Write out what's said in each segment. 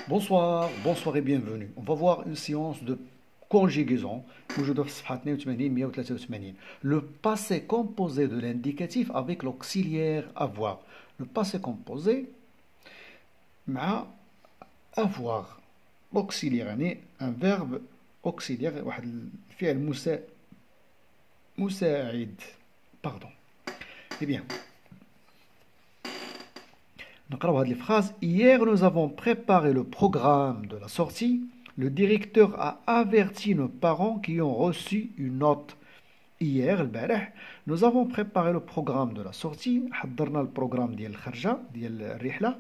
Bonsoir, bonsoir et bienvenue. On va voir une séance de conjugaison. Le passé composé de l'indicatif avec l'auxiliaire avoir. Le passé composé مع avoir. L'auxiliaire يعني un verbe auxiliaire واحد الفعل مساعد. Pardon. Eh bien, نقرأ هذه الفراز. Hier, nous avons préparé le programme de la sortie. Le directeur a averti nos parents qui ont reçu une note. Hier, البارح, nous avons préparé le programme de la sortie. حضرنا البروغرام ديال الخرجة ديال الرحلة.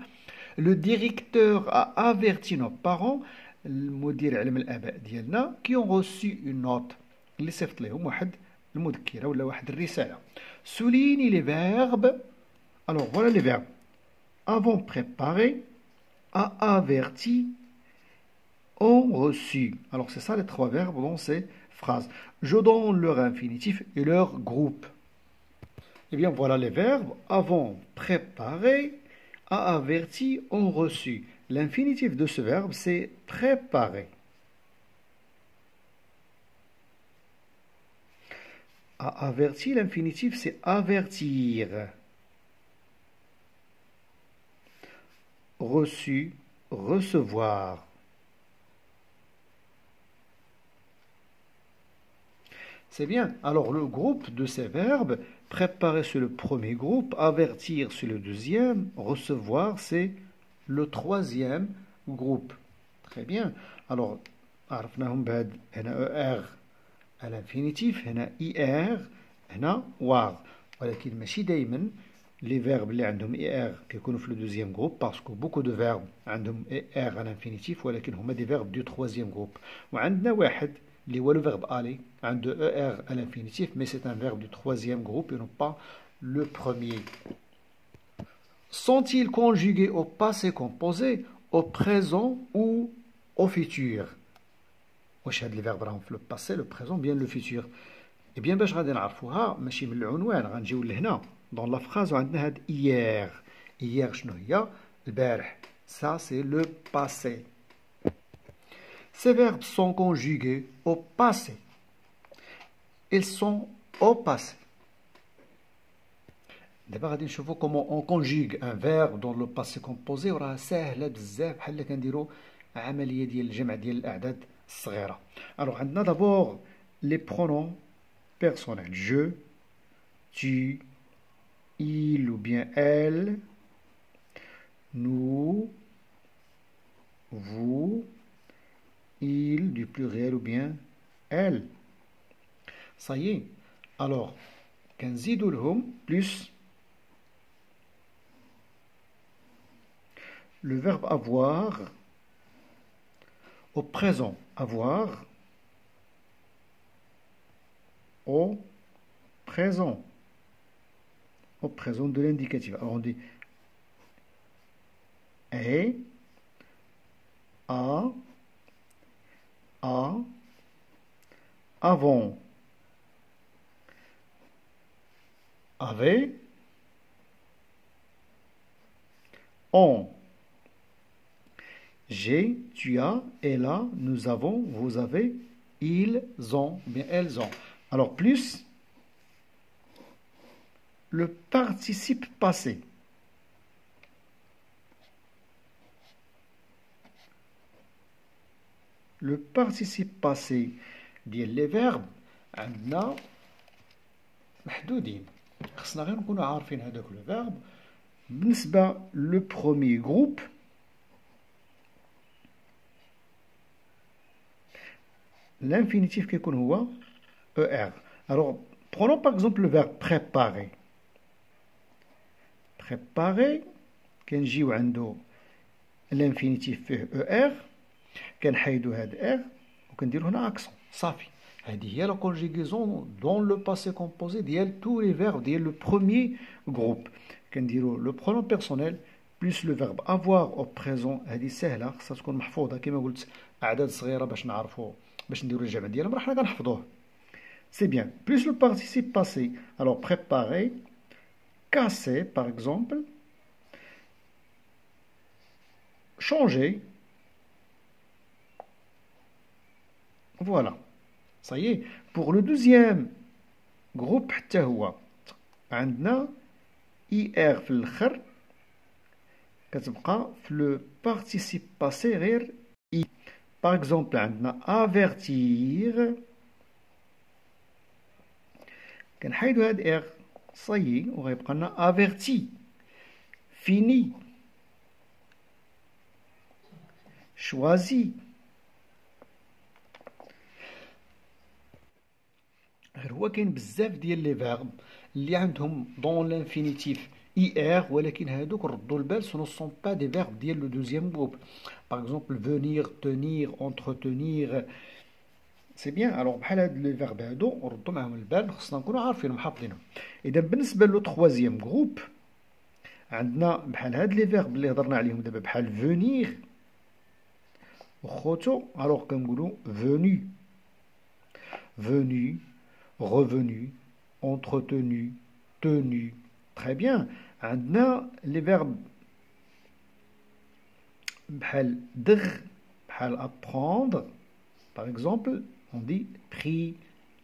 Le directeur a averti nos parents, المدير علم الآباء ديالنا, qui ont reçu une note. اللي صيفط لهم واحد المذكرة ولا واحد الرسالة. Souligne les verbes. Alors, voilà les verbes. Avons préparé, a averti, ont reçu. Alors c'est ça les trois verbes dans ces phrases. Je donne leur infinitif et leur groupe. Eh bien voilà les verbes. Avons préparé, a averti, ont reçu. L'infinitif de ce verbe c'est préparer. A averti, l'infinitif c'est avertir. Reçu, recevoir. C'est bien. Alors le groupe de ces verbes, préparer c'est le premier groupe, avertir c'est le deuxième, recevoir c'est le troisième groupe. Très bien. Alors عرفناهم بعد هنا ER à l'infinitif, هنا IR, هنا WAR. ولكن ماشي دايما les verbes اللي عندهم ER كيكونوا في le deuxième groupe parce que beaucoup de verbes عندهم ER à l'infinitif ولكن هما des verbes du troisième groupe. وعندنا واحد اللي هو le verbe aller عنده ER à l'infinitif mais c'est un verbe du troisième groupe et non pas le premier. Sont-ils conjugués au passé composé, au présent ou au futur? واش هاد الفيرب راهم في le passé, le présent bien le futur. Eh bien باش غادي نعرفوها ماشي من العنوان غنجيو لهنا dans la phrase وعندنا هاد hier. Hier شنو هي؟ البارح. Ça c'est le passé. Ces verbes sont conjugués au passé. Ils sont au passé. دابا غادي نشوفوا comment on conjugue un verbe dans le passé composé وراه ساهله بزاف بحال اللي كنديروا عمليه ديال الجمع ديال الاعداد الصغيره. Alors عندنا d'abord les pronoms personnels. Je, tu, il ou bien elle, nous, vous, il du pluriel ou bien elle. Ça y est. Alors, كنزيدوا لهم plus le verbe avoir au présent. Avoir au présent. Au présent de l'indicatif. Alors on dit est, a, avant, avait, on. J'ai, tu as, elle a, nous avons, vous avez, ils ont, bien elles ont. Alors plus le participe passé. Le participe passé ديال les verbes عندنا محدودين. خصنا غير نكونوا عارفين هذاك le verbe. بالنسبة le premier groupe l'infinitif كيكون هو ER. Alors prenons par exemple le verbe préparer. Préparer كنجيو عنده l'infinitif فيه ER كنحيدو هاد R وكنديرو هنا accent صافي. هذه هي la conjugaison dans le passé composé ديال tous les verbes ديال le premier groupe. كنديرو le pronom personnel plus le verbe avoir au présent. هذه سهله خصها تكون محفوظه كما قلت اعداد صغيره باش نعرفوا باش نديرو الجمع ديالهم راه حنا كنحفظوه. C'est bien. Plus le participe passé. Alors préparer, casser par exemple, changer, Voilà. Ça y est. Pour le deuxième groupe, حتى هو عندنا IR في الآخر كتبقى في le participe passé غير I. Par exemple, عندنا avertir كنحيدو هاد R صايي وغيبقى لنا averti fini choisi غير هو كاين بزاف ديال لي فيرب اللي عندهم دون لانفينيتيف اي ار ولكن هادوك ردوا البال سو نو سون با دي فيرب ديال لو دوزيام جروب باغ اكزومبل فونير تونير اونتروتونير سي بيان الوغ بحال هاد لي فيرب هادو ردوا معاهم البال خصنا نكونوا عارفينهم حافظينهم. اذا بالنسبه لو تخوازيام جروب عندنا بحال هاد لي فيرب اللي هضرنا عليهم دابا بحال فونير وخوتو الوغ كنقولوا فوني venu, revenu, entretenu, tenu. Très bien. عندنا les verbes بحال دغ بحال apprendre. Par exemple, on dit pris,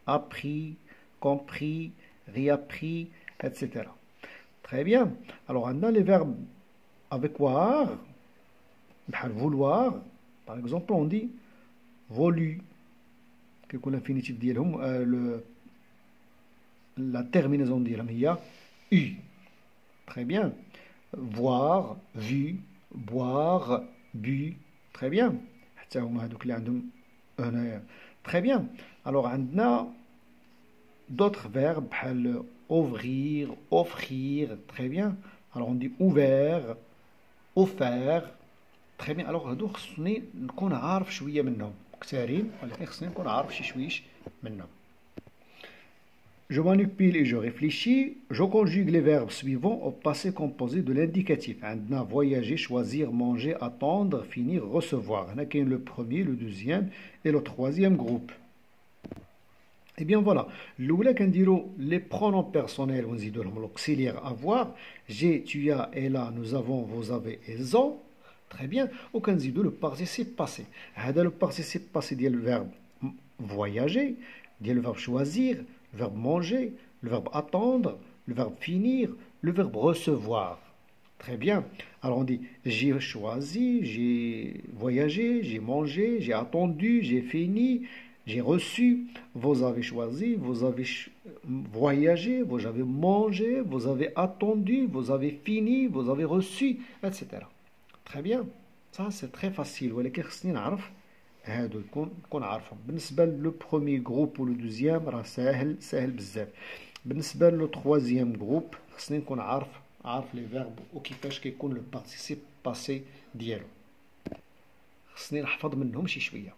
appris, compris, réappris, etc. Très bien. Alors, عندنا les verbes avec voir بحال vouloir. Par exemple, on dit volu. كيكون l'infinitif ديالهم la terminaison ديالهم هي U. Très bien. Voir, vu, boire, bu. Très bien. حتى هما هذوك اللي عندهم هنايا. Très bien. Alors عندنا d'autres verbes بحال ouvrir, offrir. Très bien. Alors on dit ouvert, offert. Très bien. Alors هادو خصني نكون عارف شوية منهم. كثيرين ولكن خصني نكون عارف شي شويش منهم. Je manipule et je réfléchis. Je conjugue les verbes suivants au passé composé de l'indicatif. عندنا voyager, choisir, manger, attendre, finir, recevoir. هنا كاين le premier, le deuxième et le troisième groupe. Et bien voilà. الأولى كنديرو les pronoms personnels ونزيدو لهم l'auxiliaire avoir. J'ai, tu as, elle a, nous avons, vous avez, elles ont. Très bien. وكنزيدو le participe passé. هذا le participe passé ديال le verbe voyager, ديال le verbe choisir, le verbe manger, le verbe attendre, le verbe finir, le verbe recevoir. Très bien. Alors on dit j'ai choisi, j'ai voyagé, j'ai mangé, j'ai attendu, j'ai fini, j'ai reçu, vous avez choisi, vous avez voyagé, vous avez mangé, vous avez attendu, vous avez fini, vous avez reçu, etc. Très bien. Ça c'est très facile. ولكن خصني نعرف هادو نكون عارفهم. بالنسبة لو بروميي جروب ولو دوزيام راه ساهل بزاف. بالنسبة لو تخوازيام جروب خصني نكون عارف لي فيرب وكيفاش كيكون لو بارتيسيب باسي ديالو. خصني نحفظ منهم شي شوية.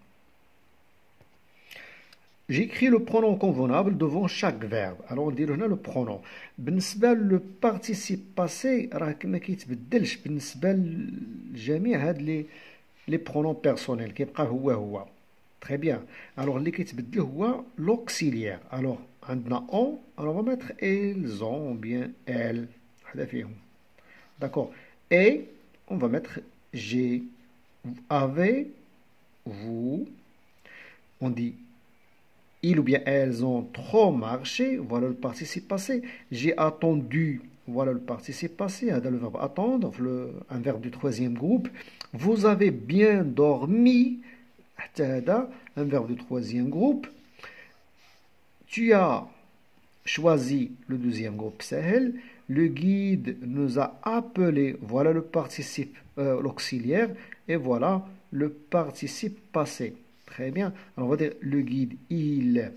J'écris le pronom convenable devant chaque verbe. Alors on dit هنا le pronom. بالنسبة لو participe passé راه ما كيتبدلش بالنسبة لجميع هاد لي pronoms personnels كيبقى هو. Très bien. Alors اللي كيتبدل هو l'auxiliaire. Alors عندنا on, alors on va mettre elles ont ou bien elles. وحدة فيهم. D'accord. Et on va mettre j'ai, avez, vous. On dit ils ou bien elles ont trop marché, voilà le participe passé. J'ai attendu, voilà le participe passé. Dans le verbe attendre, un verbe du troisième groupe. Vous avez bien dormi, un verbe du troisième groupe. Tu as choisi le deuxième groupe Sahel. Le guide nous a appelé, voilà le participe, l'auxiliaire. Et voilà le participe passé. Très bien. Alors on va dire le guide, il.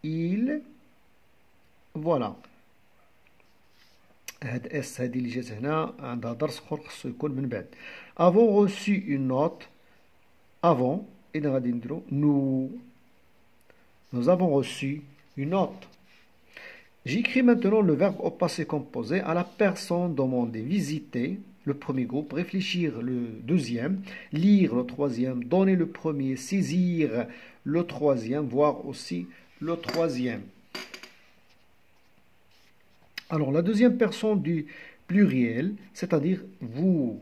Il. Voilà. Avons reçu une note. Avant. Et nous avons reçu une note. J'écris maintenant le verbe au passé composé à la personne demandée, visiter. Le premier groupe, réfléchir le deuxième, lire le troisième, donner le premier, saisir le troisième, voir aussi le troisième. Alors la deuxième personne du pluriel, c'est-à-dire vous.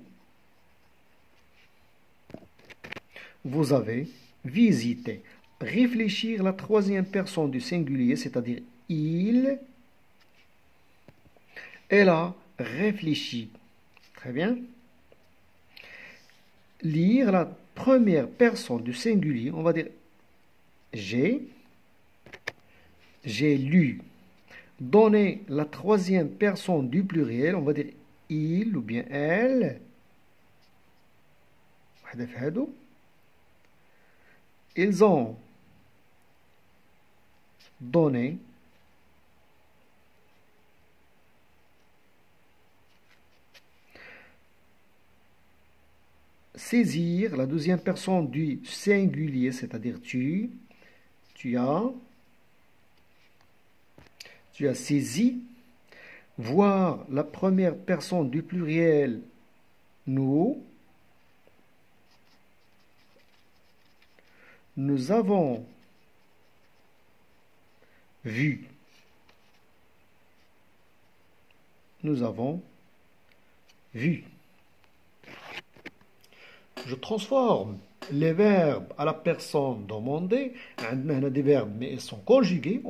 Vous avez, visiter. Réfléchir, la troisième personne du singulier, c'est-à-dire il. Elle a réfléchi. Très bien. Lire, la première personne du singulier, on va dire j'ai lu. Donner la troisième personne du pluriel, on va dire il ou bien elle. Ils ont donné saisir, la deuxième personne du singulier, c'est-à-dire tu as saisi. Voir, la première personne du pluriel, nous avons vu. Nous avons vu. Je transforme les verbes à la personne demandée. On a des verbes, mais ils sont conjugués.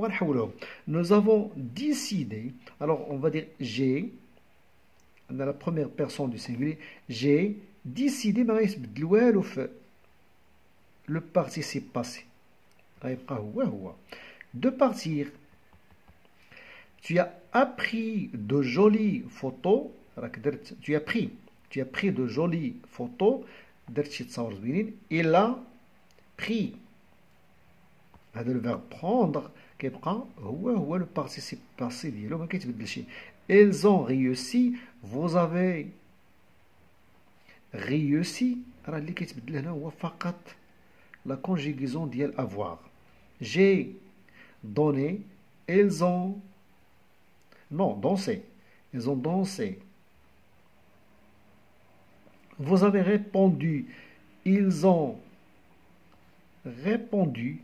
Nous avons décidé. Alors, on va dire j'ai. On a la première personne du singulier. J'ai décidé le participe passé. De partir. Tu as appris de jolies photos. Tu as pris de jolies photos. Il a pris. Le verbe prendre le participe passé. Ils ont réussi. Vous avez réussi. La conjugaison d'y avoir. J'ai donné. Ils ont dansé. Ils ont dansé. Vous avez répondu. Ils ont répondu.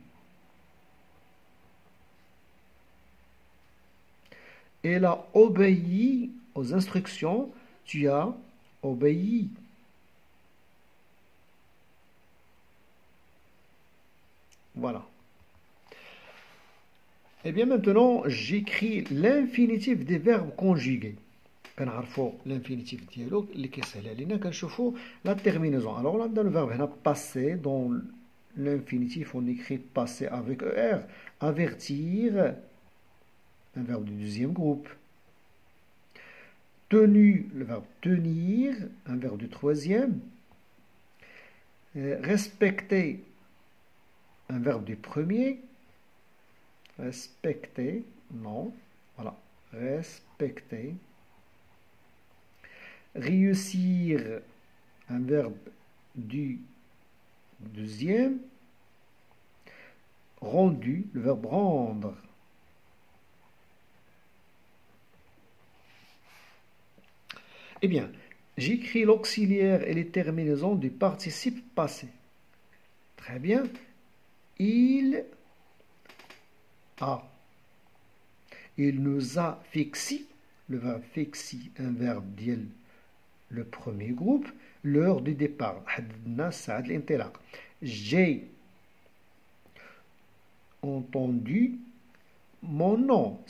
Elle a obéi aux instructions. Tu as obéi. Voilà. Et bien maintenant, j'écris l'infinitif des verbes conjugués. L'infinitif dialogue, la terminaison. Alors là, dans le verbe passé, dans l'infinitif, on écrit passé avec ER. Avertir, un verbe du deuxième groupe. Tenu, le verbe tenir, un verbe du troisième. Respecter, un verbe du premier. Respecter, non. Voilà. Respecter. Réussir, un verbe du deuxième. Rendu, le verbe rendre. Eh bien, j'écris l'auxiliaire et les terminaisons du participe passé. Très bien. Il a. Il nous a fixé, le verbe fixé, un verbe diel, le premier groupe, l'heure du départ. J'ai entendu mon nom.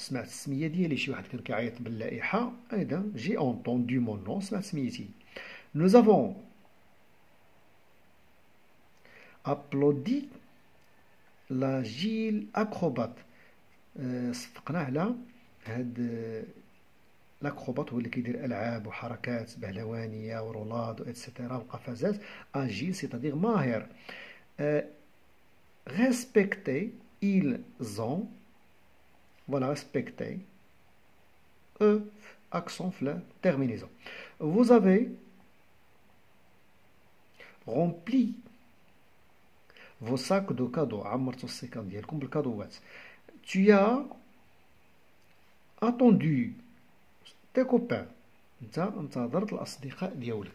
J'ai entendu mon nom. Nous avons applaudi la Gilles acrobate. صفقنا على هاد الاكروبات هو اللي كيدير العاب وحركات بهلوانيه ورولاد واتسيتيرا وقفازات اجيل سيتادير ماهر. Respecter, ils ont. Voilà, respecter. Accent la terminaison. Vous avez rempli vos sacs de cadeaux. عمرتوا السيكان ديالكم بالكادوات. Tu as attendu tes copains. انت انتظرت الاصدقاء ديالك.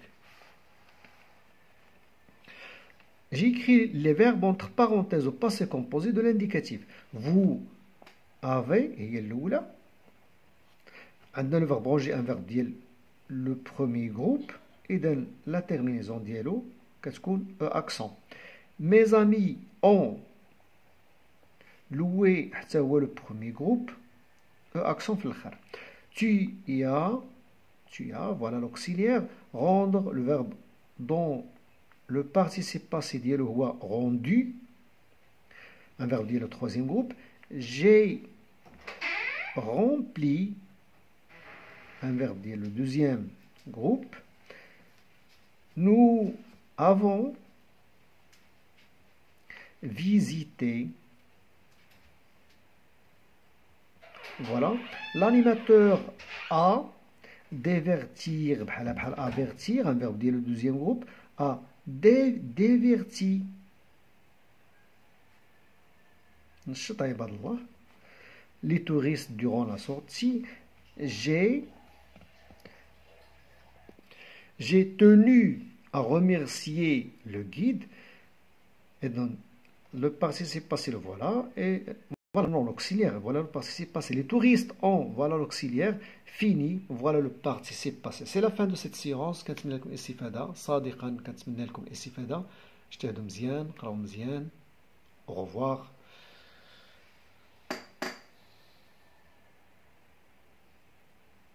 J'écris les verbes entre parenthèses au passé composé de l'indicatif. Vous avez, هي الأولى. عندنا le verbe ranger, un verbe ديال le premier groupe. إذا la terminaison ديالو كتكون accent. Mes amis ont loué, c'est le premier groupe, accent filkhar. Tu as, voilà l'auxiliaire, rendre, le verbe dont le participe passé dit le roi rendu, un verbe dit le troisième groupe. J'ai rempli, un verbe dit le deuxième groupe. Nous avons visité. Voilà. L'animateur a divertir, avertir, un verbe dit le deuxième groupe, a diverti. Les touristes durant la sortie. J'ai tenu à remercier le guide. Et donc, le participe passé, le voilà. Et voilà non, l'auxiliaire. Voilà le participe passé. Les touristes ont, voilà l'auxiliaire. Fini, voilà le participe passé. C'est la fin de cette séance. كنتمنى لكم الاستفادة. صادقا كنتمنى لكم الاستفادة. اجتهدوا مزيان، قراو مزيان. Au revoir.